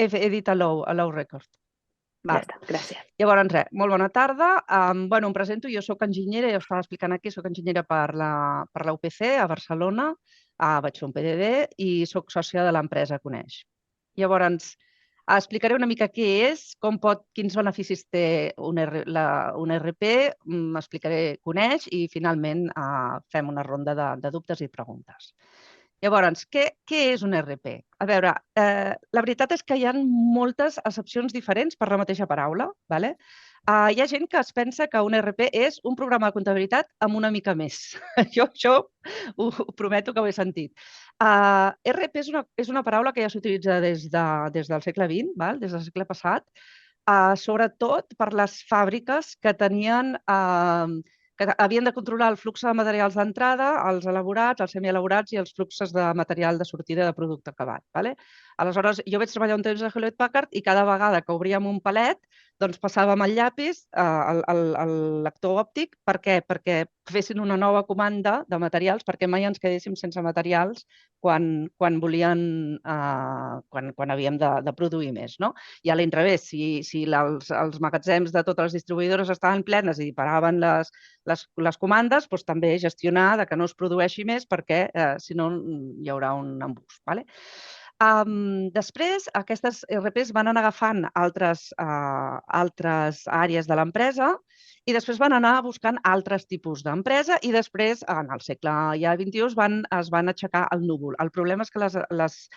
He dit a Low Record. Ja està, gràcies. Llavors, molt bona tarda. Em presento, jo soc enginyera, ja ho estava explicant aquí, soc enginyera per la UPC a Barcelona, vaig fer un PDD i soc sòcia de l'empresa Coneix. Llavors, explicaré una mica què és, quins beneficis té un ERP, explicaré Coneix i finalment fem una ronda de dubtes i preguntes. Llavors, què és un ERP? A veure, la veritat és que hi ha moltes accepcions diferents per la mateixa paraula. Hi ha gent que es pensa que un ERP és un programa de comptabilitat amb una mica més. Jo això ho prometo que ho he sentit. ERP és una paraula que ja s'utilitza des del segle XX, des del segle passat, sobretot per les fàbriques que tenien que havien de controlar el flux de materials d'entrada, els elaborats, els semielaborats i els fluxos de material de sortida de producte acabat. Aleshores, jo vaig treballar un temps a Hewlett Packard i cada vegada que obríem un palet, doncs passàvem el llapis, el lector òptic, per què? Perquè fessin una nova comanda de materials, perquè mai ens quedéssim sense materials quan havíem de produir més. I a l'inrevés, si els magatzems de totes les distribuïdores estaven plenes i paraven les comandes, doncs també gestionar que no es produeixi més perquè si no hi haurà un embús. Després, aquestes ERPs van anar agafant altres àrees de l'empresa i després van anar buscant altres tipus d'empresa i després, en el segle ja XXI, es van aixecar el núvol. El problema és que les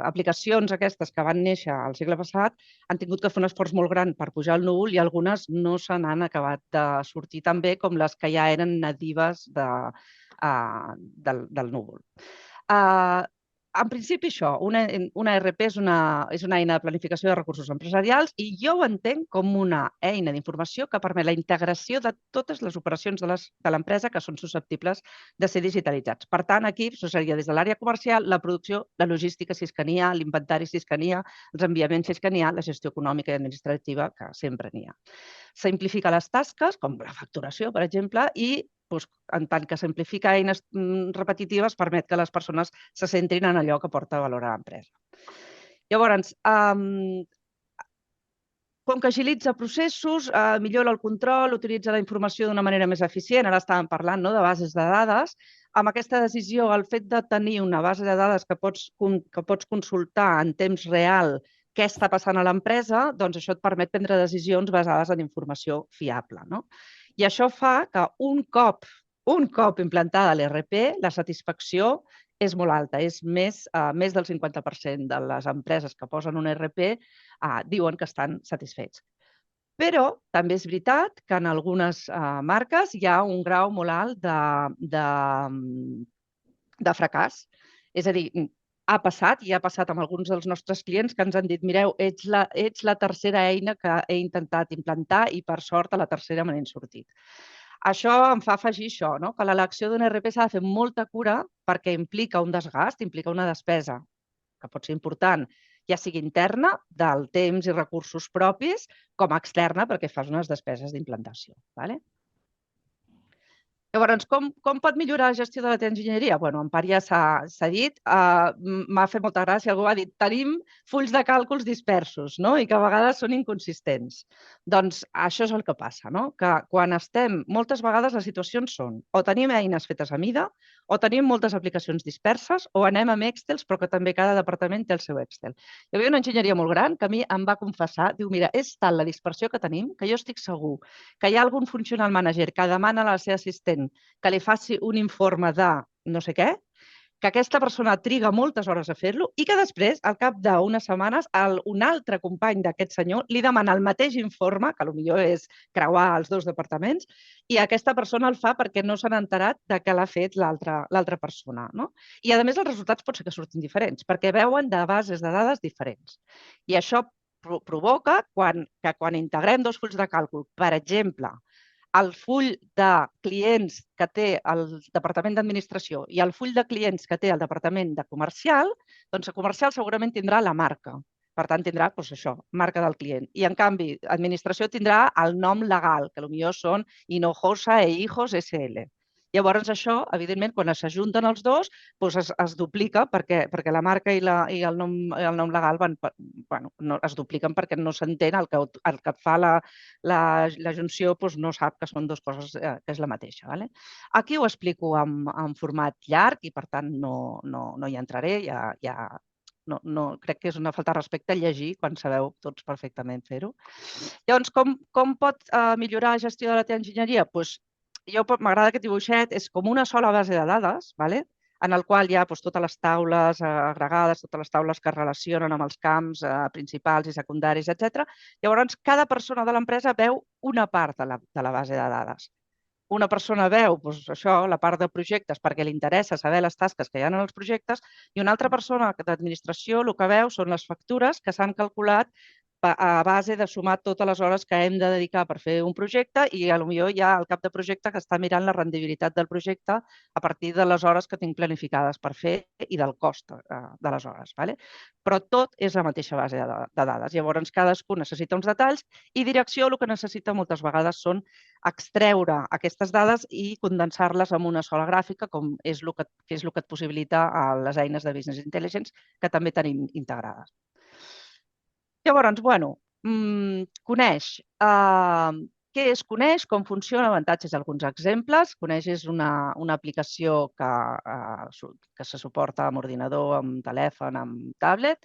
aplicacions aquestes que van néixer al segle passat han tingut que fer un esforç molt gran per pujar al núvol i algunes no se n'han acabat de sortir tan bé com les que ja eren natives del núvol. En principi, això, una ERP és una eina de planificació de recursos empresarials i jo ho entenc com una eina d'informació que permet la integració de totes les operacions de l'empresa que són susceptibles de ser digitalitzats. Per tant, aquí seria des de l'àrea comercial, la producció, la logística, si és que n'hi ha, l'inventari, si és que n'hi ha, els enviaments, si és que n'hi ha, la gestió econòmica i administrativa, que sempre n'hi ha. Simplifica les tasques, com la facturació, per exemple, i en tant que simplifica eines repetitives, permet que les persones se centrin en allò que porta valor a l'empresa. Llavors, com que agilitza processos, millora el control, utilitza la informació d'una manera més eficient, ara estàvem parlant de bases de dades, amb aquesta decisió, el fet de tenir una base de dades que pots consultar en temps real què està passant a l'empresa, doncs això et permet prendre decisions basades en informació fiable. I això fa que un cop implantada l'ERP, la satisfacció és molt alta, és més del 50% de les empreses que posen un ERP diuen que estan satisfets. Però també és veritat que en algunes marques hi ha un grau molt alt de fracàs. És a dir, ha passat i ha passat amb alguns dels nostres clients que ens han dit mireu, ets la tercera eina que he intentat implantar i per sort a la tercera me n'he sortit. Això em fa afegir això, que l'elecció d'un ERP s'ha de fer amb molta cura perquè implica un desgast, implica una despesa que pot ser important, ja sigui interna, del temps i recursos propis, com externa perquè fas unes despeses d'implantació. Llavors, com pot millorar la gestió de la teva enginyeria? En part ja s'ha dit, m'ha fet molta gràcia, algú ha dit, tenim fulls de càlculs dispersos i que a vegades són inconsistents. Doncs això és el que passa, que quan moltes vegades les situacions són o tenim eines fetes a mida, o tenim moltes aplicacions disperses, o anem amb Excels, però que també cada departament té el seu Excel. Hi havia una enginyeria molt gran que a mi em va confessar, diu, mira, és tal la dispersió que tenim que jo estic segur que hi ha algun funcional manager que demana a la seva assistent que li faci un informe de no sé què, que aquesta persona triga moltes hores a fer-lo i que després, al cap d'unes setmanes, un altre company d'aquest senyor li demana el mateix informe, que potser és creuar els dos departaments, i aquesta persona el fa perquè no s'han enterat que l'ha fet l'altra persona. I, a més, els resultats pot ser que surtin diferents, perquè veuen de bases de dades diferents. I això provoca que quan integrem dos fulls de càlcul, per exemple, el full de clients que té el departament d'administració i el full de clients que té el departament de comercial, doncs el comercial segurament tindrà la marca. Per tant, tindrà això, marca del client. I, en canvi, administració tindrà el nom legal, que potser són Hinojosa e Hijos SL. Llavors això, evidentment, quan s'ajunten els dos, es duplica perquè la marca i el nom legal es dupliquen perquè no s'entén, el que fa la junció no sap que són dues coses que és la mateixa. Aquí ho explico en format llarg i per tant no hi entraré, no, crec que és una falta de respecte llegir quan sabeu tots perfectament fer-ho. Llavors, com pot millorar la gestió de la teva enginyeria? M'agrada aquest dibuixet, és com una sola base de dades, en el qual hi ha totes les taules agregades, totes les taules que es relacionen amb els camps principals i secundaris, etc. Llavors, cada persona de l'empresa veu una part de la base de dades. Una persona veu la part de projectes perquè li interessa saber les tasques que hi ha en els projectes i una altra persona d'administració el que veu són les factures que s'han calculat a base de sumar totes les hores que hem de dedicar per fer un projecte i potser hi ha el cap de projecte que està mirant la rendibilitat del projecte a partir de les hores que tinc planificades per fer i del cost de les hores. Però tot és la mateixa base de dades. Llavors, cadascú necessita uns detalls i direcció el que necessita moltes vegades són extreure aquestes dades i condensar-les en una sola gràfica, que és el que et possibilita les eines de Business Intelligence que també tenim integrades. Llavors, Coneix. Què és Coneix? Com funciona? Avantatges, alguns exemples. Coneix és una aplicació que se suporta amb ordinador, amb telèfon, amb tablet.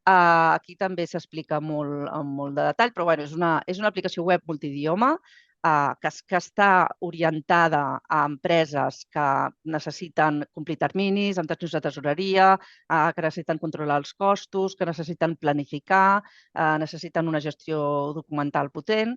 Aquí també s'explica amb molt de detall, però és una aplicació web multidioma que està orientada a empreses que necessiten complir terminis, amb tensions de tesoreria, que necessiten controlar els costos, que necessiten planificar, necessiten una gestió documental potent.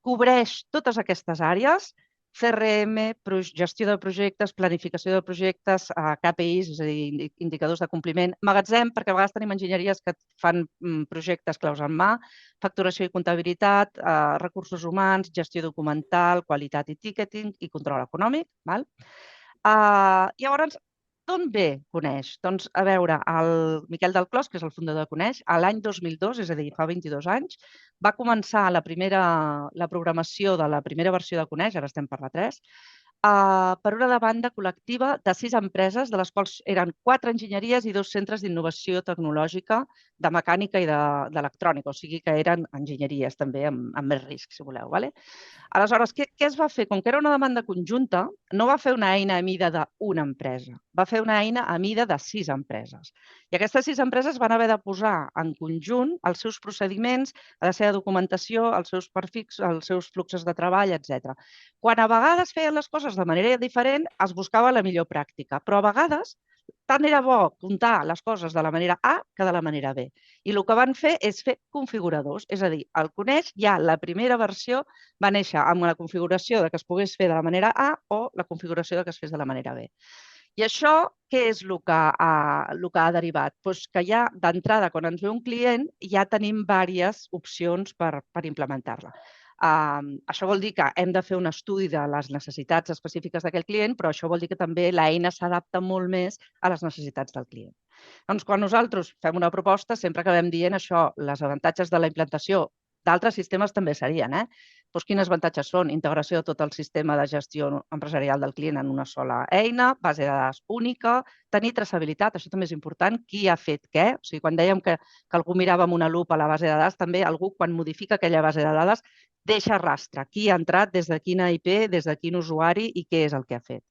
Cobreix totes aquestes àrees: CRM, gestió de projectes, planificació de projectes, KPIs, és a dir, indicadors de compliment, magatzem, perquè a vegades tenim enginyeries que fan projectes claus en mà, facturació i comptabilitat, recursos humans, gestió documental, qualitat i ticketing i control econòmic. Llavors, d'on ve Coneix? Doncs, a veure, el Miquel del Clos, que és el fundador de Coneix, l'any 2002, és a dir, fa 22 anys, va començar la programació de la primera versió de Coneix, ara estem per la 3, per una demanda col·lectiva de 6 empreses, de les quals eren 4 enginyeries i 2 centres d'innovació tecnològica, de mecànica i d'electrònica, o sigui que eren enginyeries també amb més risc, si voleu. Aleshores, què es va fer? Com que era una demanda conjunta, no va fer una eina a mida d'una empresa, va fer una eina a mida de 6 empreses. I aquestes 6 empreses van haver de posar en conjunt els seus procediments, la seva documentació, els seus perfils, els seus fluxos de treball, etc. Quan a vegades feien les coses de manera diferent, es buscava la millor pràctica, però a vegades tant era bo comptar les coses de la manera A que de la manera B. I el que van fer és fer configuradors, és a dir, el Coneix ja la primera versió va néixer amb la configuració que es pogués fer de la manera A o la configuració que es fes de la manera B. I això, què és el que ha derivat? Que ja d'entrada, quan ens ve un client, ja tenim diverses opcions per implementar-la. Això vol dir que hem de fer un estudi de les necessitats específiques d'aquell client, però això vol dir que també l'eina s'adapta molt més a les necessitats del client. Doncs quan nosaltres fem una proposta, sempre acabem dient això, els avantatges de la implantació d'altres sistemes també serien. Quins avantatges són? Integració de tot el sistema de gestió empresarial del client en una sola eina, base de dades única, tenir traçabilitat, això també és important, qui ha fet què. O sigui, quan dèiem que algú mirava amb una lupa a la base de dades, també algú, quan modifica aquella base de dades, deixa rastre. Qui ha entrat, des de quina IP, des de quin usuari i què és el que ha fet.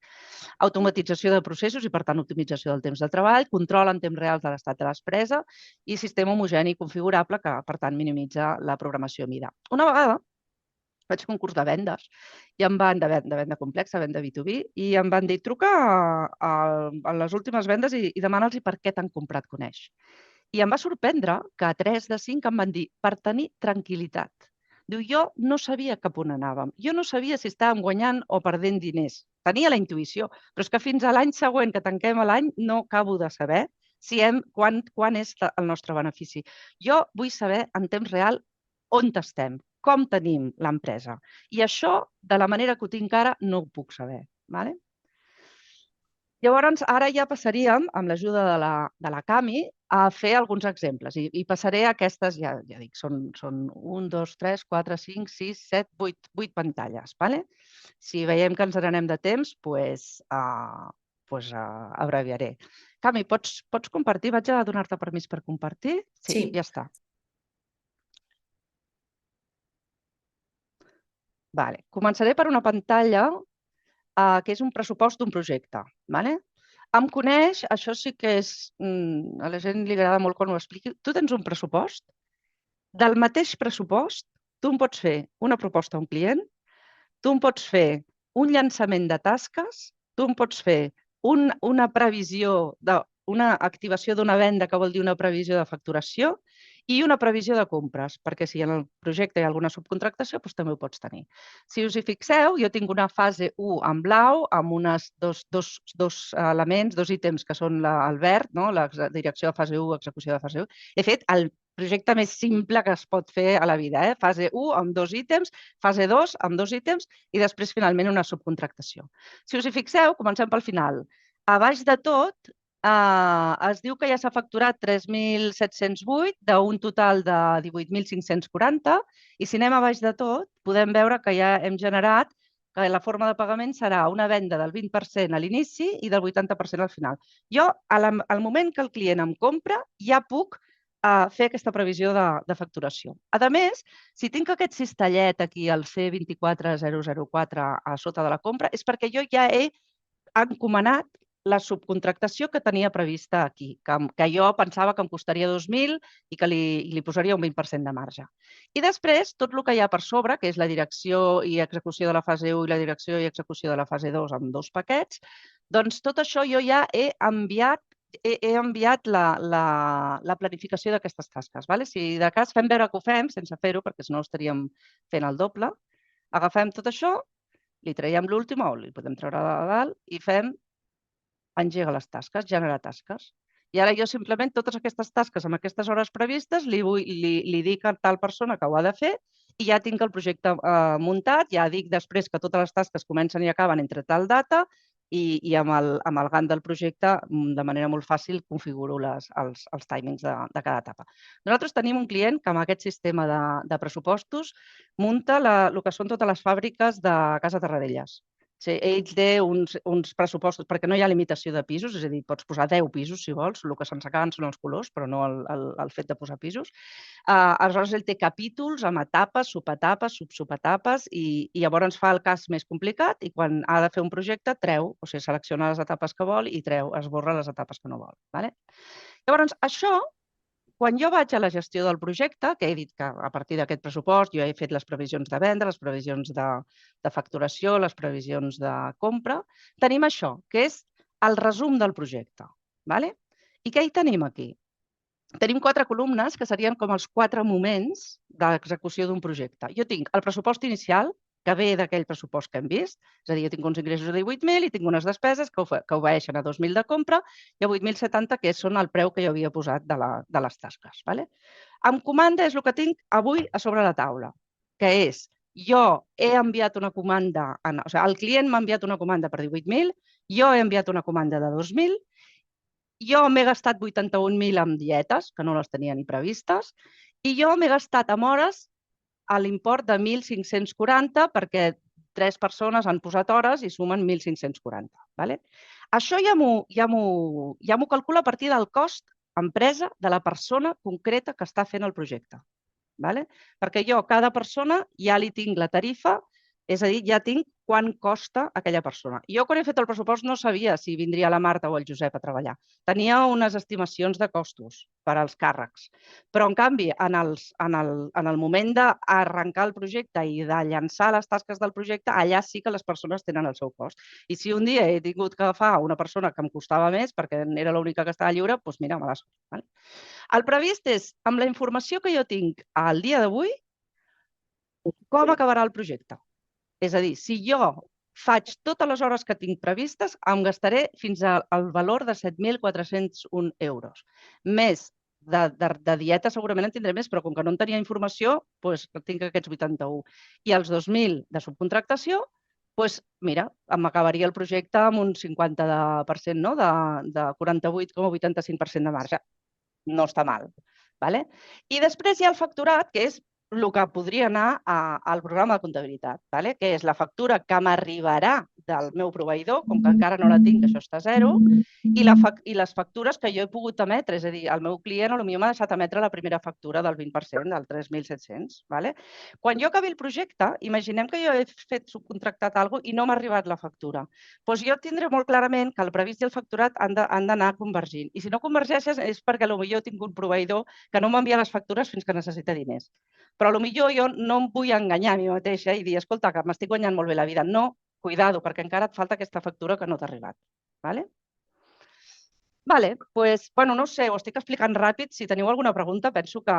Automatització de processos i, per tant, optimització del temps de treball, control en temps real de l'estat de l'expressa i sistema homogeni i configurable que, per tant, minimitza la programació a mida. Una vegada vaig fer un curs de vendes i em van de venda complexa, venda B2B, i em van dir, truca a les últimes vendes i demana'ls per què t'han comprat Coneix. I em va sorprendre que 3 de 5 em van dir, per tenir tranquil·litat. Diu, jo no sabia cap on anàvem. Jo no sabia si estàvem guanyant o perdent diners. Tenia la intuïció, però és que fins a l'any següent que tanquem l'any no acabo de saber quan és el nostre benefici. Jo vull saber en temps real on estem, com tenim l'empresa. I això, de la manera que ho tinc ara, no ho puc saber. Llavors, ara ja passaríem, amb l'ajuda de la Cami, a fer alguns exemples. I passaré a aquestes, ja dic, són 1, 2, 3, 4, 5, 6, 7, 8 pantalles. Si veiem que ens n'anem de temps, doncs abreviaré. Cami, pots compartir? Vaig a donar-te permís per compartir? Sí. Ja està. Començaré per una pantalla que és un pressupost d'un projecte. Em coneix, això sí que és... A la gent li agrada molt quan ho expliqui. Tu tens un pressupost. Del mateix pressupost, tu em pots fer una proposta a un client, tu em pots fer un llançament de tasques, tu em pots fer una previsió, una activació d'una venda, que vol dir una previsió de facturació, i una previsió de compres, perquè si en el projecte hi ha alguna subcontractació, doncs també ho pots tenir. Si us hi fixeu, jo tinc una fase 1 en blau, amb dos elements, dos ítems que són el verd, la direcció de fase 1, execució de fase 1. He fet el projecte més simple que es pot fer a la vida. Fase 1 amb 2 ítems, fase 2 amb 2 ítems i després finalment una subcontractació. Si us hi fixeu, comencem pel final. A baix de tot es diu que ja s'ha facturat 3.708 d'un total de 18.540 i si anem a baix de tot podem veure que ja hem generat que la forma de pagament serà una venda del 20% a l'inici i del 80% al final. Jo, al moment que el client em compra, ja puc fer aquesta previsió de facturació. A més, si tinc aquest cistellet aquí, el C24004 a sota de la compra, és perquè jo ja he encomanat la subcontractació que tenia prevista aquí, que jo pensava que em costaria 2.000 i que li posaria un 20% de marge. I després, tot el que hi ha per sobre, que és la direcció i execució de la fase 1 i la direcció i execució de la fase 2 amb 2 paquets, doncs tot això jo ja he enviat la planificació d'aquestes tasques. Si de cas fem veure que ho fem, sense fer-ho, perquè si no estaríem fent el doble, agafem tot això, li traiem l'última o li podem treure de dalt i fem engega les tasques, generar tasques. I ara jo simplement totes aquestes tasques amb aquestes hores previstes li dic a tal persona que ho ha de fer i ja tinc el projecte muntat, ja dic després que totes les tasques comencen i acaben entre tal data i amb el Gantt del projecte de manera molt fàcil configuro els timings de cada etapa. Nosaltres tenim un client que amb aquest sistema de pressupostos munta el que són totes les fàbriques de Casa Tarradellas. Ell té uns pressupostos, perquè no hi ha limitació de pisos, és a dir, pots posar 10 pisos si vols, el que se'ns acaben són els colors, però no el fet de posar pisos. Aleshores, ell té capítols amb etapes, subetapes, subetapes, i llavors fa el cas més complicat i quan ha de fer un projecte treu, o sigui, selecciona les etapes que vol i esborra les etapes que no vol. Llavors, això, quan jo vaig a la gestió del projecte, que he dit que a partir d'aquest pressupost jo he fet les previsions de venda, les previsions de facturació, les previsions de compra, tenim això, que és el resum del projecte. I què hi tenim aquí? Tenim 4 columnes que serien com els 4 moments d'execució d'un projecte. Jo tinc el pressupost inicial, que ve d'aquell pressupost que hem vist, és a dir, jo tinc uns ingressos de 18.000 i tinc unes despeses que obeeixen a 2.000 de compra i a 8.070, que són el preu que jo havia posat de les tasques. Amb comanda és el que tinc avui a sobre la taula, que és, jo he enviat una comanda, o sigui, el client m'ha enviat una comanda per 18.000, jo he enviat una comanda de 2.000, jo m'he gastat 81.000 en dietes, que no les tenia ni previstes, i jo m'he gastat en hores a l'import de 1.540 perquè 3 persones han posat hores i sumen 1.540. Això ja m'ho calcula a partir del cost empresa de la persona concreta que està fent el projecte. Perquè jo a cada persona ja li tinc la tarifa, és a dir, ja tinc quant costa aquella persona. Jo quan he fet el pressupost no sabia si vindria la Marta o el Josep a treballar. Tenia unes estimacions de costos per als càrrecs. Però, en canvi, en el moment d'arrencar el projecte i de llançar les tasques del projecte, allà sí que les persones tenen el seu cost. I si un dia he tingut que agafar una persona que em costava més perquè era l'única que estava lliure, doncs mira, me la sort. El previst és, amb la informació que jo tinc al dia d'avui, com acabarà el projecte. És a dir, si jo faig totes les hores que tinc previstes, em gastaré fins al valor de 7.401 euros. Més de dieta segurament en tindré més, però com que no en tenia informació, tinc aquests 81. I els 2.000 de subcontractació, Doncs mira, m'acabaria el projecte amb un 50%, no? De 48,85% de marge. No està mal. Vale? I després hi ha el facturat, que és el que podria anar al programa de comptabilitat, vale? Que és la factura que m'arribarà del meu proveïdor, com que encara no la tinc, això està a zero, i les factures que jo he pogut emetre, és a dir, el meu client potser m'ha deixat emetre la primera factura del 20%, del 3.700. Vale? Quan jo acabi el projecte, imaginem que jo he fet subcontractat alguna cosa i no m'ha arribat la factura. Doncs jo tindré molt clarament que el previst i el facturat han d'anar convergint. I si no convergeixen és perquè potser tinc un proveïdor que no m'envia les factures fins que necessita diners. Però potser jo no em vull enganyar a mi mateixa i dir, escolta, que m'estic guanyant molt bé la vida. No, cuidado, perquè encara et falta aquesta factura que no t'ha arribat. Vale? Vale, doncs, bueno, no sé, ho estic explicant ràpid. Si teniu alguna pregunta, penso que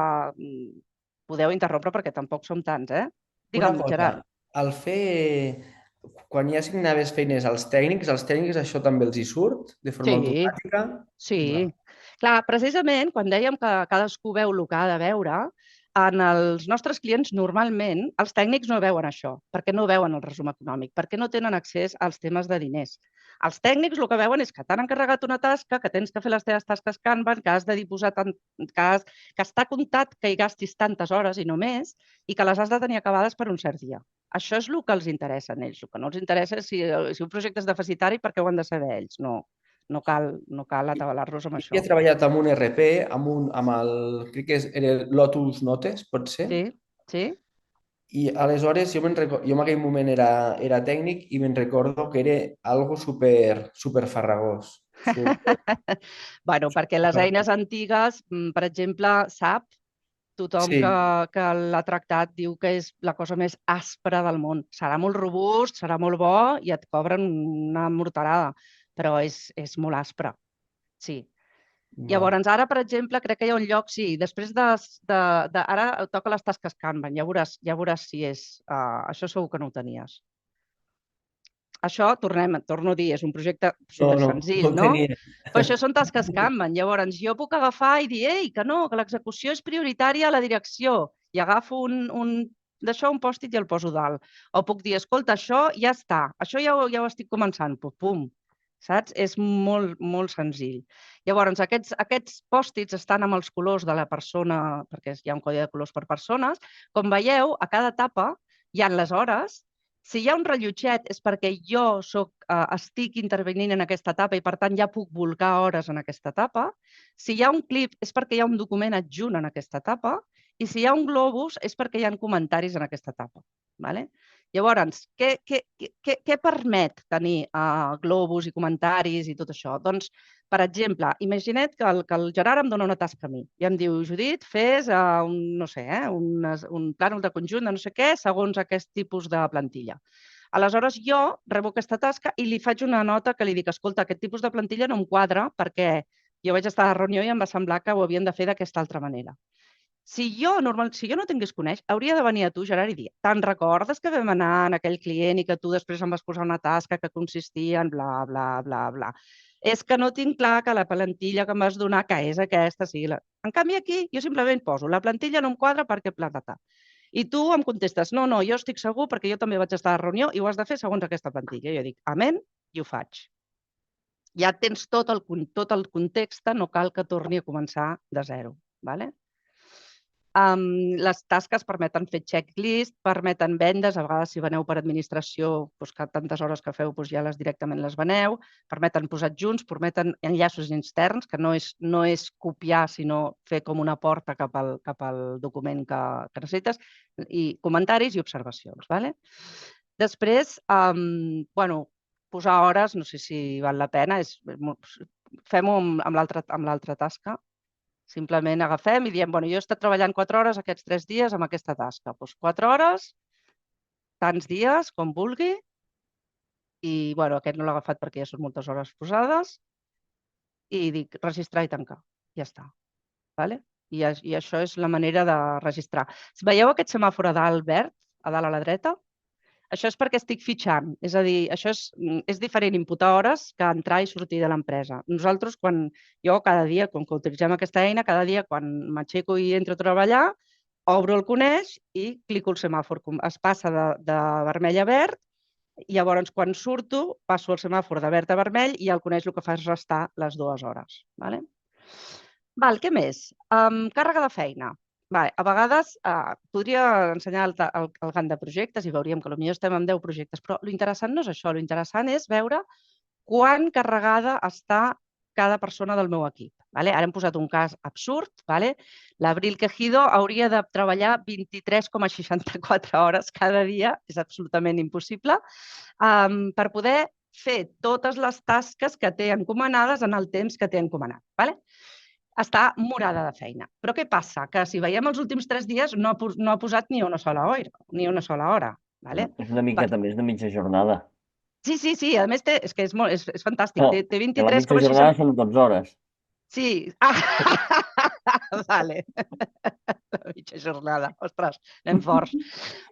podeu interrompre perquè tampoc som tants, eh? Una Digue'm, cosa, Gerard. al fer... Quan ja assignaves feines als tècnics això també els hi surt de forma automàtica? Sí. Clar, precisament, quan dèiem que cadascú veu el que ha de veure, en els nostres clients normalment els tècnics no veuen això, perquè no veuen el resum econòmic, perquè no tenen accés als temes de diners. Els tècnics el que veuen és que t'han encarregat una tasca, que tens que fer les teves tasques Kanban, que has de disposar que està comptat que hi gastis tantes hores i no més, i que les has de tenir acabades per un cert dia. Això és el que els interessa a ells. El que no els interessa és si un projecte és deficitari perquè ho han de saber ells. No cal atabalar-los amb això. Jo he treballat amb un RP, amb el, crec que era Lotus Notes, pot ser? Sí. I aleshores jo en aquell moment era tècnic i me'n recordo que era algo super farragós. Bueno, perquè les eines antigues, per exemple, SAP, tothom que l'ha tractat diu que és la cosa més aspra del món. Serà molt robust, serà molt bo i et cobren una morterada, però és molt aspre. Sí. Llavors, ara, per exemple, crec que hi ha un lloc, sí, després ara toca les tasques Kanban, ja veuràs si és... Això segur que no ho tenies. Això, torno a dir, és un projecte supersenzill, no? Però això són tasques Kanban. Llavors, jo puc agafar i dir, ei, que no, que l'execució és prioritària a la direcció, i agafo un post-it i el poso dalt. O puc dir, escolta, això ja està, això ja ho estic començant, pum, saps? És molt, molt senzill. Llavors, aquests pòstits estan amb els colors de la persona, perquè hi ha un codi de colors per persones. Com veieu, a cada etapa hi ha les hores. Si hi ha un rellotget és perquè jo estic intervenint en aquesta etapa i, per tant, ja puc volcar hores en aquesta etapa. Si hi ha un clip és perquè hi ha un document adjunt en aquesta etapa. I si hi ha un globus és perquè hi ha comentaris en aquesta etapa. Llavors, què permet tenir globus i comentaris i tot això? Doncs, per exemple, imagina't que el Gerard em dona una tasca a mi i em diu, Judit, fes un plànol de conjunt de no sé què segons aquest tipus de plantilla. Aleshores, jo rebo aquesta tasca i li faig una nota que li dic, escolta, aquest tipus de plantilla no em quadra perquè jo vaig estar a la reunió i em va semblar que ho havien de fer d'aquesta altra manera. Si jo no tingués coneix, hauria de venir a tu, Gerard, i dir, te'n recordes que vam anar en aquell client i que tu després em vas posar una tasca que consistia en bla, bla, bla, bla. És que no tinc clar que la plantilla que em vas donar, que és aquesta, sigui la... En canvi, aquí jo simplement poso, la plantilla no em quadra perquè plata. I tu em contestes, no, jo estic segur perquè jo també vaig estar a la reunió i ho has de fer segons aquesta plantilla. Jo dic, amén, i ho faig. Ja tens tot el context, no cal que torni a començar de zero. Les tasques permeten fer checklist, permeten vendes, a vegades si veneu per administració, que tantes hores que feu ja directament les veneu, permeten posar adjunts, permeten enllaços interns, que no és copiar, sinó fer com una porta cap al document que necessites, i comentaris i observacions. Després, posar hores, no sé si val la pena, fem-ho amb l'altra tasca. Simplement agafem i diem, jo he estat treballant 4 hores aquests 3 dies amb aquesta tasca. 4 hores, tants dies, com vulgui. I aquest no l'he agafat perquè ja són moltes hores posades. I dic, registrar i tancar. Ja està. I això és la manera de registrar. Veieu aquest semàfor a dalt verd, a dalt a la dreta? Això és perquè estic fitxant, és a dir, això és diferent imputar hores que entrar i sortir de l'empresa. Nosaltres, jo cada dia, com que utilitzem aquesta eina, cada dia quan m'aixeco i entro a treballar, obro el coneix i clico el semàfor. Es passa de vermell a verd Llavors, quan surto, passo el semàfor de verd a vermell i el coneix el que fa és restar les 2 hores. Què més? Càrrega de feina. A vegades podria ensenyar el Gantt de projectes i veuríem que potser estem amb 10 projectes, però l'interessant no és això. L'interessant és veure quan carregada està cada persona del meu equip. Ara hem posat un cas absurd. L'Abril Quejido hauria de treballar 23,64 hores cada dia, és absolutament impossible, per poder fer totes les tasques que té encomanades en el temps que té encomanat. Està morada de feina. Però què passa? Que si veiem els últims 3 dies no ha posat ni una sola hora. És una miqueta més de mitja jornada. Sí. A més, és que és fantàstic. No, Té que la mitja jornada són 12 hores. Sí. Vale. La mitja jornada. Ostres, anem forts.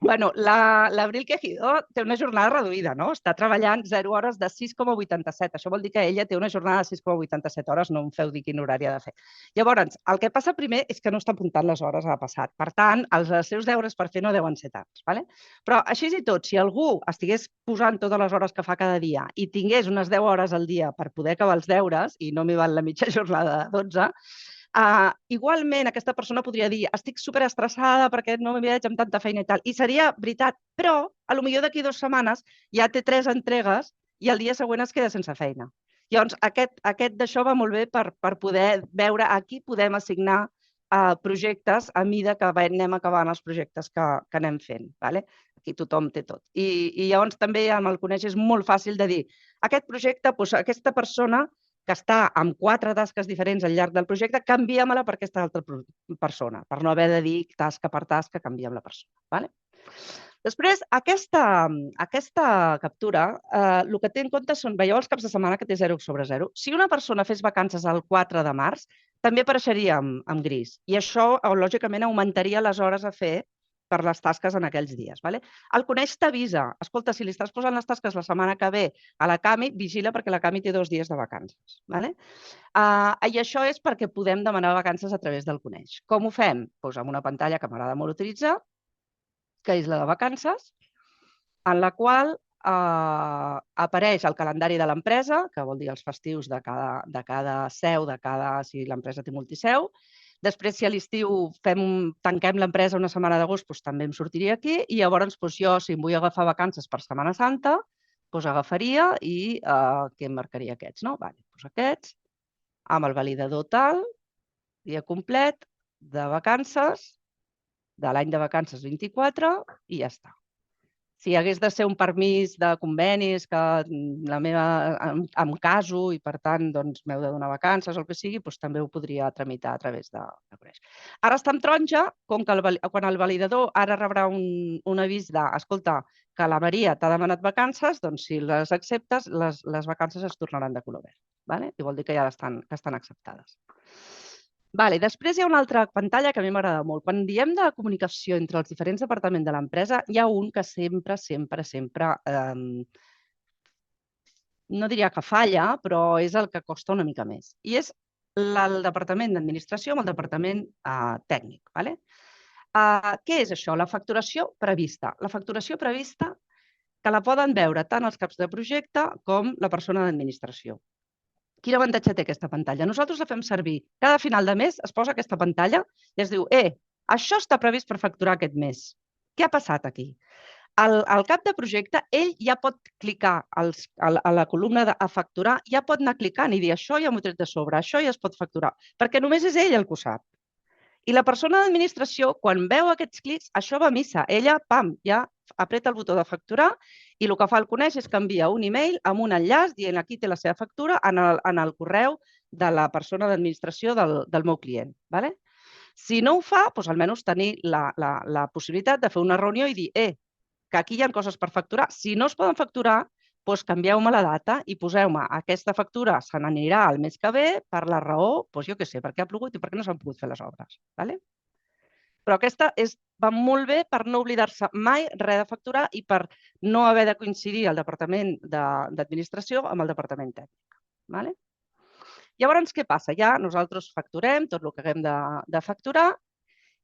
L'Abril Quejido té una jornada reduïda, no? Està treballant 0 hores de 6,87. Això vol dir que ella té una jornada de 6,87 hores, no em feu dir quin horari ha de fer. Llavors, el que passa primer és que no està apuntant les hores a passat. Per tant, els seus deures per fer no deuen ser tants. Però així i tot, si algú estigués posant totes les hores que fa cada dia i tingués unes 10 hores al dia per poder acabar els deures, i no m'hi val la mitja jornada de 12, igualment aquesta persona podria dir estic superestressada perquè no m'hi veig amb tanta feina i tal. I seria veritat, però potser d'aquí 2 setmanes ja té 3 entregues i el dia següent es queda sense feina. Llavors, aquest d'això va molt bé per poder veure a qui podem assignar projectes a mida que anem acabant els projectes que anem fent. Aquí tothom té tot. I llavors també amb el conèixer és molt fàcil de dir aquest projecte, aquesta persona que està amb 4 tasques diferents al llarg del projecte, canvia-me-la per aquesta altra persona, per no haver de dir tasca per tasca, canviem la persona. Després, aquesta captura, el que té en compte són, veieu els caps de setmana que té 0/0. Si una persona fes vacances el 4 de març, també apareixeria en gris. I això, lògicament, augmentaria les hores a fer per les tasques en aquells dies. El Coneix t'avisa. Escolta, si li estàs posant les tasques la setmana que ve a la Cami, vigila perquè la Cami té 2 dies de vacances. I això és perquè podem demanar vacances a través del Coneix. Com ho fem? Doncs amb una pantalla que m'agrada molt utilitzar, que és la de vacances, en la qual apareix el calendari de l'empresa, que vol dir els festius de cada seu, si l'empresa té multiseu. Després, si a l'estiu tanquem l'empresa una setmana d'agost, també em sortiria aquí. I llavors, jo, si em vull agafar vacances per Setmana Santa, agafaria i què em marcaria aquests? Aquests, amb el validador tal, dia complet, de vacances, de l'any de vacances 24, i ja està. Si hagués de ser un permís de convenis que em caso i, per tant, m'heu de donar vacances o el que sigui, també ho podria tramitar a través de Coneix. Ara està en taronja, com que quan el validador ara rebrà un avís de escolta, que la Maria t'ha demanat vacances, doncs si les acceptes, les vacances es tornaran de color verd. I vol dir que ja estan acceptades. Després hi ha una altra pantalla que a mi m'agrada molt. Quan diem de comunicació entre els diferents departaments de l'empresa, hi ha un que sempre, no diria que falla, però és el que costa una mica més. I és el departament d'administració amb el departament tècnic. Què és això? La facturació prevista. La facturació prevista que la poden veure tant els caps de projecte com la persona d'administració. Quin avantatge té aquesta pantalla? Nosaltres la fem servir. Cada final de mes es posa aquesta pantalla i es diu això està previst per facturar aquest mes. Què ha passat aquí? El cap de projecte, ell ja pot clicar a la columna de facturar, ja pot anar clicant i dir això ja m'ho he tret de sobre, això ja es pot facturar, perquè només és ell el que ho sap. I la persona d'administració, quan veu aquests clics, això va a missa. Ella, ja apreta el botó de facturar i el que fa el Coneix és que envia un e-mail amb un enllaç dient aquí té la seva factura en el correu de la persona d'administració del meu client. Si no ho fa, doncs almenys tenir la possibilitat de fer una reunió i dir que aquí hi ha coses per facturar. Si no es poden facturar, doncs canvieu-me la data i poseu-me aquesta factura, se n'anirà el mes que ve per la raó, jo què sé, perquè ha plogut i perquè no s'han pogut fer les obres. Però aquesta va molt bé per no oblidar-se mai res de facturar i per no haver de coincidir el departament d'administració amb el departament tècnic. Llavors, què passa? Ja nosaltres facturem tot el que haguem de facturar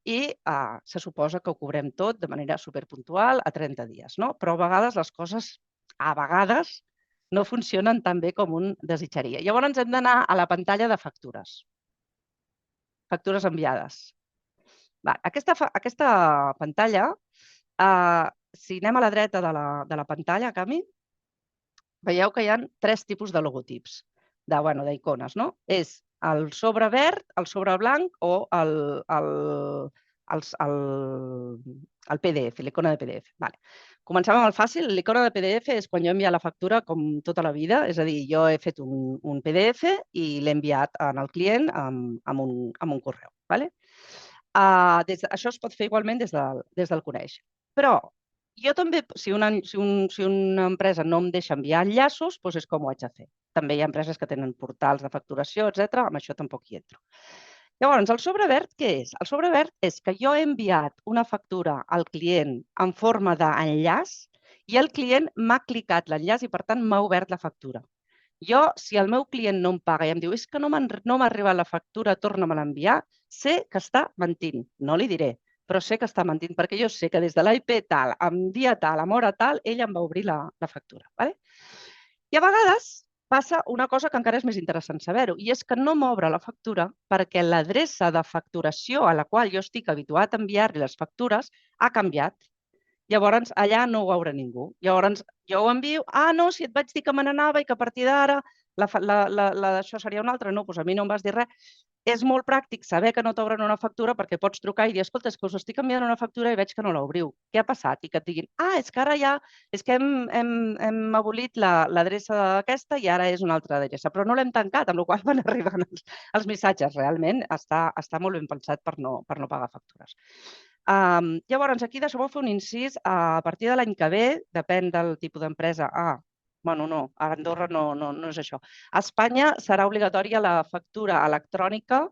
i se suposa que ho cobrem tot de manera superpuntual a 30 dies. Però a vegades les coses a vegades no funcionen tan bé com un desitjaria. Llavors hem d'anar a la pantalla de factures. Factures enviades. Aquesta pantalla, si anem a la dreta de la pantalla, Cami, veieu que hi ha 3 tipus de logotips, d'icones, no? És el sobre verd, el sobre blanc o el PDF, l'icona de PDF. Comencem amb el fàcil. L'icona de PDF és quan jo he enviat la factura com tota la vida, és a dir, jo he fet un PDF i l'he enviat al client amb un correu. Això es pot fer igualment des del Coneix. Però jo també, si una empresa no em deixa enviar enllaços, doncs és com ho haig de fer. També hi ha empreses que tenen portals de facturació, etc. Amb això tampoc hi entro. Llavors, el sobre verd què és? El sobre verd és que jo he enviat una factura al client en forma d'enllaç i el client m'ha clicat l'enllaç i, per tant, m'ha obert la factura. Jo, si el meu client no em paga i em diu és que no m'ha arribat la factura, torna-me-la a enviar, sé que està mentint. No li diré, però sé que està mentint, perquè jo sé que des de l'IP tal, amb dia tal, amb hora tal, ell em va obrir la factura. I a vegades passa una cosa que encara és més interessant saber-ho, i és que no m'obre la factura perquè l'adreça de facturació a la qual jo estic habituat a enviar-li les factures ha canviat. Llavors, allà no ho veurà ningú. Llavors, jo ho envio, no, si et vaig dir que me n'anava i que a partir d'ara això seria una altra, no, doncs a mi no em vas dir res. És molt pràctic saber que no t'obren una factura perquè pots trucar i dir, escolta, és que us estic enviant una factura i veig que no l'obriu. Què ha passat? I que et diguin, és que ara ja, és que hem abolit l'adreça aquesta i ara és una altra adreça, però no l'hem tancat, amb la qual van arribant els missatges. Realment està molt ben pensat per no pagar factures. Llavors, aquí deixeu-me fer un incís. A partir de l'any que ve, depèn del tipus d'empresa. Bueno, no, a Andorra no és això. A Espanya serà obligatòria la factura electrònica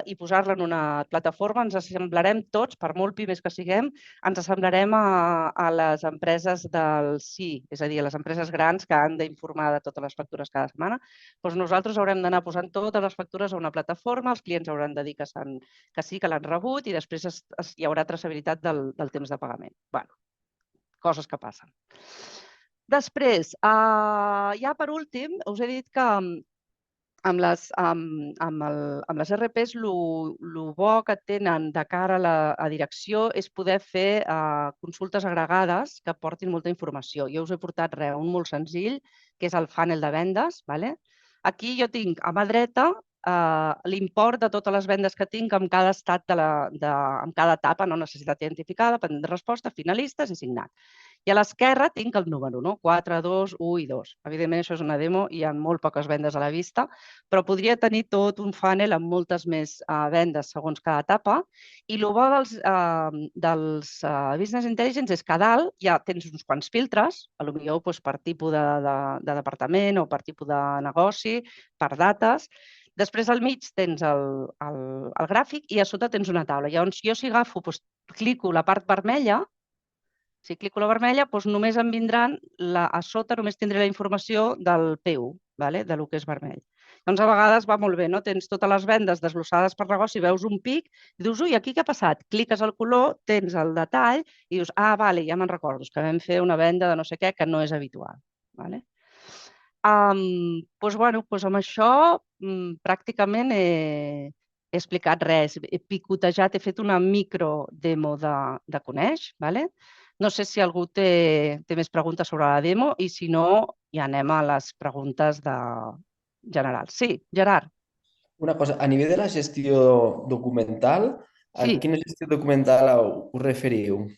i posar-la en una plataforma. Ens assemblarem tots, per molt pimes que siguem, ens assemblarem a les empreses del sí, és a dir, a les empreses grans que han d'informar de totes les factures cada setmana. Doncs nosaltres haurem d'anar posant totes les factures a una plataforma, els clients hauran de dir que sí, que l'han rebut i després hi haurà traçabilitat del temps de pagament. Coses que passen. Després, ja per últim, us he dit que amb les RPs el bo que tenen de cara a direcció és poder fer consultes agregades que portin molta informació. Jo us he portat un molt senzill, que és el funnel de vendes. Aquí jo tinc a mà dreta l'import de totes les vendes que tinc en cada estat, en cada etapa, necessitat identificada, pendent de resposta, finalistes i signat. I a l'esquerra tinc el número, 4, 2, 1 i 2. Evidentment, això és una demo i hi ha molt poques vendes a la vista, però podria tenir tot un funnel amb moltes més vendes segons cada etapa. I el bo dels Business Intelligence és que a dalt ja tens uns quants filtres, potser per tipus de departament o per tipus de negoci, per dates. Després al mig tens el gràfic i a sota tens una taula. Llavors, jo si agafo, clico la part vermella, si clico la vermella, només em vindran, a sota només tindré la informació del P1, del que és vermell. Doncs a vegades va molt bé, tens totes les vendes desglossades per negoci, veus un pic i dius, ui, aquí què ha passat? Cliques al color, tens el detall i dius, ja me'n recordo, que vam fer una venda de no sé què que no és habitual. Amb això pràcticament he explicat res. He picotejat, he fet una micro demo de Coneix. No sé si algú té més preguntes sobre la demo i si no, ja anem a les preguntes generals. Sí, Gerard. Una cosa, a nivell de la gestió documental, a quina gestió documental us referiu?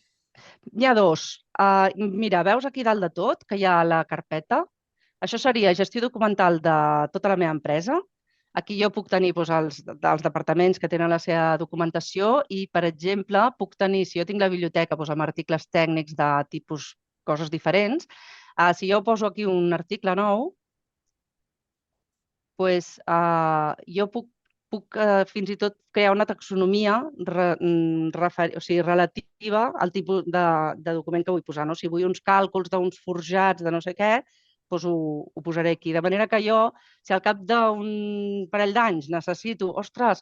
N'hi ha dos. Mira, veus aquí dalt de tot que hi ha la carpeta? Això seria gestió documental de tota la meva empresa. Aquí jo puc tenir els departaments que tenen la seva documentació i, per exemple, puc tenir, si jo tinc la biblioteca amb articles tècnics de tipus coses diferents, si jo poso aquí un article nou, jo puc fins i tot crear una taxonomia relativa al tipus de document que vull posar. Si vull uns càlculs d'uns forjats de no sé què, doncs ho posaré aquí. De manera que jo, si al cap d'un parell d'anys necessito, ostres,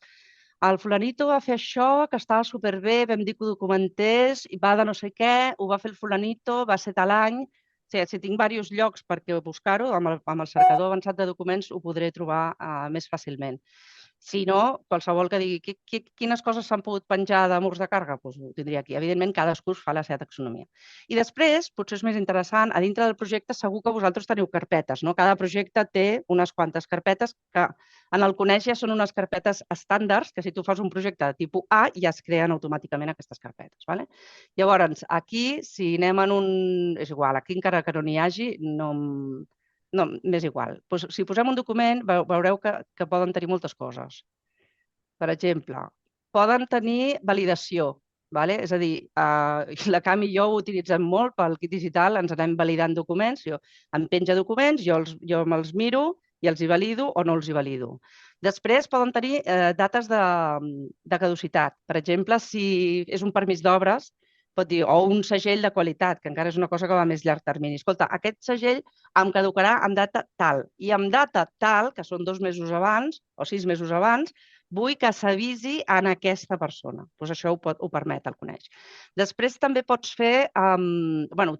el fulanito va fer això, que estava superbé, vam dir que ho documentés, i va de no sé què, ho va fer el fulanito, va ser tal any, Si tinc diversos llocs perquè buscar-ho, amb el cercador avançat de documents ho podré trobar més fàcilment. Si no, qualsevol que digui quines coses s'han pogut penjar de murs de càrrega, doncs ho tindria aquí. Evidentment, cadascú fa la seva taxonomia. I després, potser és més interessant, a dintre del projecte segur que vosaltres teniu carpetes, no? Cada projecte té unes quantes carpetes que en el Coneix ja són unes carpetes estàndards, que si tu fas un projecte de tipus A ja es creen automàticament aquestes carpetes. Llavors, aquí, si anem en un... És igual, aquí encara que no n'hi hagi, no, m'és igual. Si posem un document, veureu que poden tenir moltes coses. Per exemple, poden tenir validació. És a dir, la Cam i jo ho utilitzem molt pel kit digital, ens anem validant documents, jo em penja documents, jo me'ls miro i els hi valido o no els hi valido. Després poden tenir dates de caducitat. Per exemple, si és un permís d'obres, pot dir, o un segell de qualitat, que encara és una cosa que va a més llarg termini. Escolta, aquest segell em caducarà amb data tal. I amb data tal, que són 2 mesos abans o 6 mesos abans, vull que s'avisi en aquesta persona. Doncs això ho permet el Coneix. Després també pots fer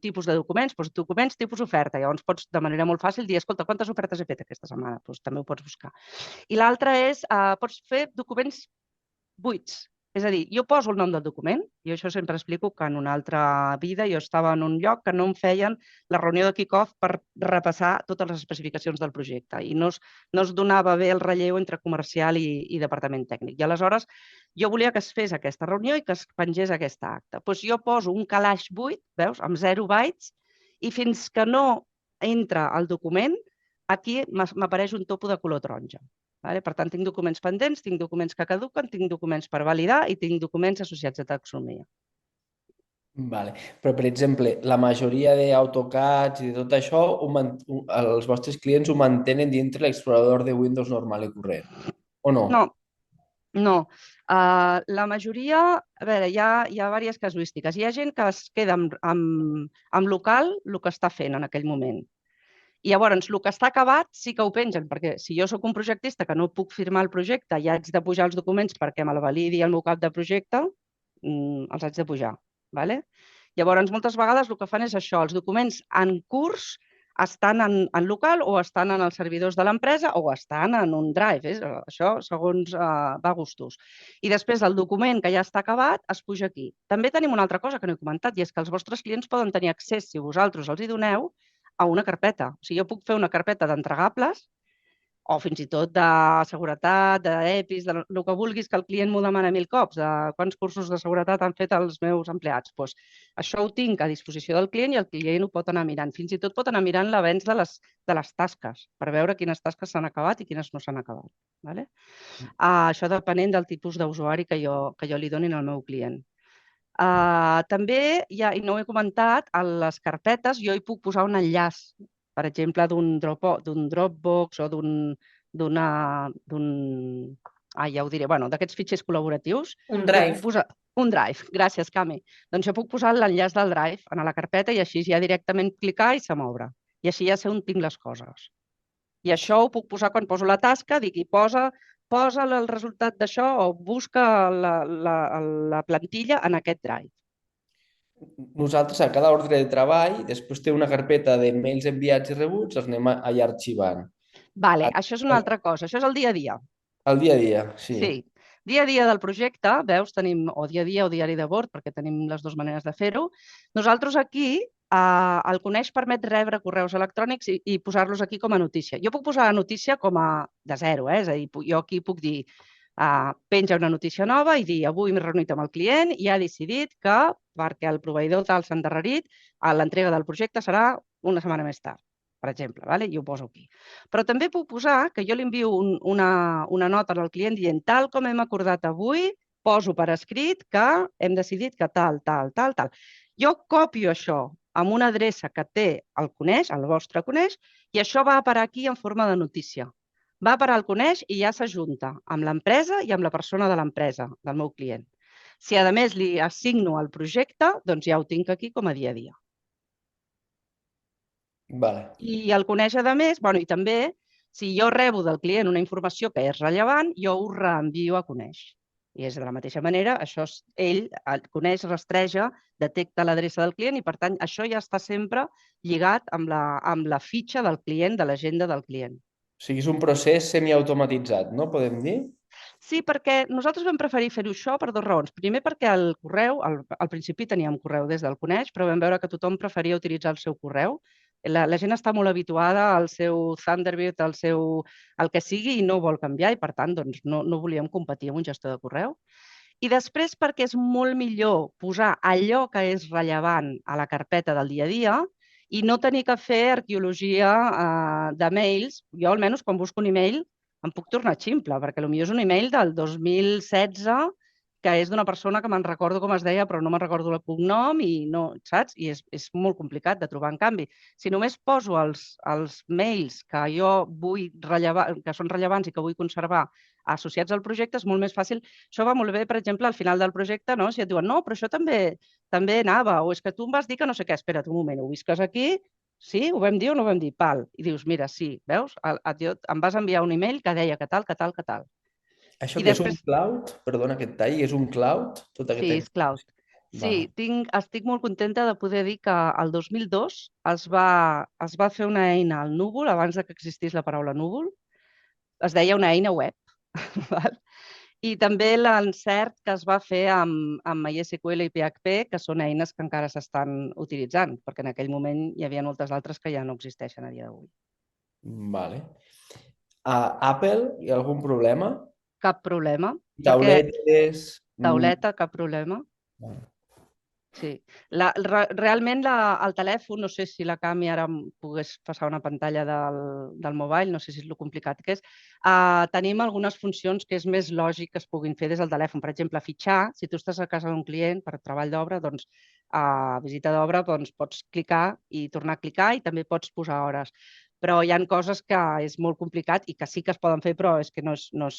tipus de documents, documents tipus oferta. Llavors pots de manera molt fàcil dir, escolta, quantes ofertes he fet aquesta setmana? Doncs també ho pots buscar. I l'altre és, pots fer documents buits. És a dir, jo poso el nom del document, i això sempre explico que en una altra vida jo estava en un lloc que no em feien la reunió de kick-off per repassar totes les especificacions del projecte i no es donava bé el relleu entre comercial i departament tècnic. I aleshores jo volia que es fes aquesta reunió i que es pengés aquesta acta. Doncs jo poso un calaix buit, veus, amb 0 bytes, i fins que no entra el document, aquí m'apareix un topo de color taronja. Per tant, tinc documents pendents, tinc documents que caduquen, tinc documents per validar i tinc documents associats a taxonomia. Però, per exemple, la majoria d'AutoCAD i de tot això, els vostres clients ho mantenen dintre l'explorador de Windows normal i corrent, o no? No. La majoria, a veure, hi ha diverses casuístiques. Hi ha gent que es queda amb local el que està fent en aquell moment. I llavors, el que està acabat sí que ho pengen, perquè si jo sóc un projectista que no puc firmar el projecte i haig de pujar els documents perquè me la validi el meu cap de projecte, els haig de pujar. Llavors, moltes vegades el que fan és això, els documents en curs estan en local o estan en els servidors de l'empresa o estan en un drive. Això segons va a gustos. I després el document que ja està acabat es puja aquí. També tenim una altra cosa que no he comentat i és que els vostres clients poden tenir accés, si vosaltres els hi doneu, a una carpeta. O sigui, jo puc fer una carpeta d'entregables o fins i tot de seguretat, d'EPIs, el que vulguis, que el client m'ho demana 1000 cops, de quants cursos de seguretat han fet els meus empleats. Doncs això ho tinc a disposició del client i el client ho pot anar mirant. Fins i tot pot anar mirant l'avenç de les tasques per veure quines tasques s'han acabat i quines no s'han acabat. Això depenent del tipus d'usuari que jo li doni al meu client. També, i no ho he comentat, a les carpetes jo hi puc posar un enllaç, per exemple, d'un Dropbox o ja ho diré, d'aquests fitxers col·laboratius. Un Drive. Un Drive, gràcies, Cami. Doncs jo puc posar l'enllaç del Drive a la carpeta i així ja directament clicar i se m'obre. I així ja sé on tinc les coses. I això ho puc posar quan poso la tasca, dic, posa el resultat d'això o busca la plantilla en aquest Drive. Nosaltres, a cada ordre de treball, després té una carpeta de mails enviats i rebuts, els anem allà arxivant. Això és una altra cosa, això és el dia a dia. El dia a dia, sí. Sí. Dia a dia del projecte, veus, tenim o dia a dia o diari de bord, perquè tenim les dues maneres de fer-ho. Nosaltres aquí, el Coneix permet rebre correus electrònics i posar-los aquí com a notícia. Jo puc posar la notícia com a de zero, és a dir, jo aquí puc dir penja una notícia nova i dir avui m'he reunit amb el client i ha decidit que perquè el proveïdor tal s'ha endarrerit, l'entrega del projecte serà una setmana més tard, per exemple, i ho poso aquí. Però també puc posar que jo li envio una nota al client dient tal com hem acordat avui, poso per escrit que hem decidit que tal. Jo copio això amb una adreça que té el Coneix, el vostre Coneix, i això va a parar aquí en forma de notícia. Va a parar al Coneix i ja s'ajunta amb l'empresa i amb la persona de l'empresa, del meu client. Si a més li assigno el projecte, doncs ja ho tinc aquí com a dia a dia. I el Coneix, a més, i també, si jo rebo del client una informació que és rellevant, jo ho reenvio a Coneix. I és de la mateixa manera, ell coneix, rastreja, detecta l'adreça del client i, per tant, això ja està sempre lligat amb la fitxa del client, de l'agenda del client. O sigui, és un procés semiautomatitzat, no? Podem dir? Sí, perquè nosaltres vam preferir fer-ho això per dues raons. Primer, perquè el correu, al principi teníem correu des del Coneix, però vam veure que tothom preferia utilitzar el seu correu. La gent està molt habituada al seu Thunderbird, al que sigui, i no vol canviar, i per tant no volíem competir amb un gestor de correu. I després perquè és molt millor posar allò que és rellevant a la carpeta del dia a dia i no tenir que fer arqueologia de mails. Jo, almenys, quan busco un email, em puc tornar ximple, perquè potser és un email del 2016 que és d'una persona que me'n recordo com es deia, però no me'n recordo el cognom i no, saps? I és molt complicat de trobar. En canvi, si només poso els mails que jo vull rellevar, que són rellevants i que vull conservar associats al projecte, és molt més fàcil. Això va molt bé, per exemple, al final del projecte, no? Si et diuen, no, però això també anava, o és que tu em vas dir que no sé què, espera't un moment, ho visques aquí, sí, ho vam dir o no ho vam dir? Pal. I dius, mira, sí, veus? Em vas enviar un email que deia que tal, que tal, que tal. Això que és un cloud? Perdona que et talli, és un cloud? Sí, és cloud. Sí, estic molt contenta de poder dir que el 2002 es va fer una eina al núvol, abans que existís la paraula núvol. Es deia una eina web. I també l'encert que es va fer amb MySQL i PHP, que són eines que encara s'estan utilitzant, perquè en aquell moment hi havia moltes altres que ja no existeixen a dia d'avui. Vale. A Apple hi ha algun problema? Cap problema. Tauletes... Tauleta, cap problema. Sí. Realment el telèfon, no sé si la Cami ara pogués passar una pantalla del mobile, no sé si és lo complicat que és. Tenim algunes funcions que és més lògic que es puguin fer des del telèfon. Per exemple, fitxar. Si tu estàs a casa d'un client per treball d'obra, doncs a visita d'obra pots clicar i tornar a clicar i també pots posar hores. Però hi ha coses que és molt complicat i que sí que es poden fer, però és que no és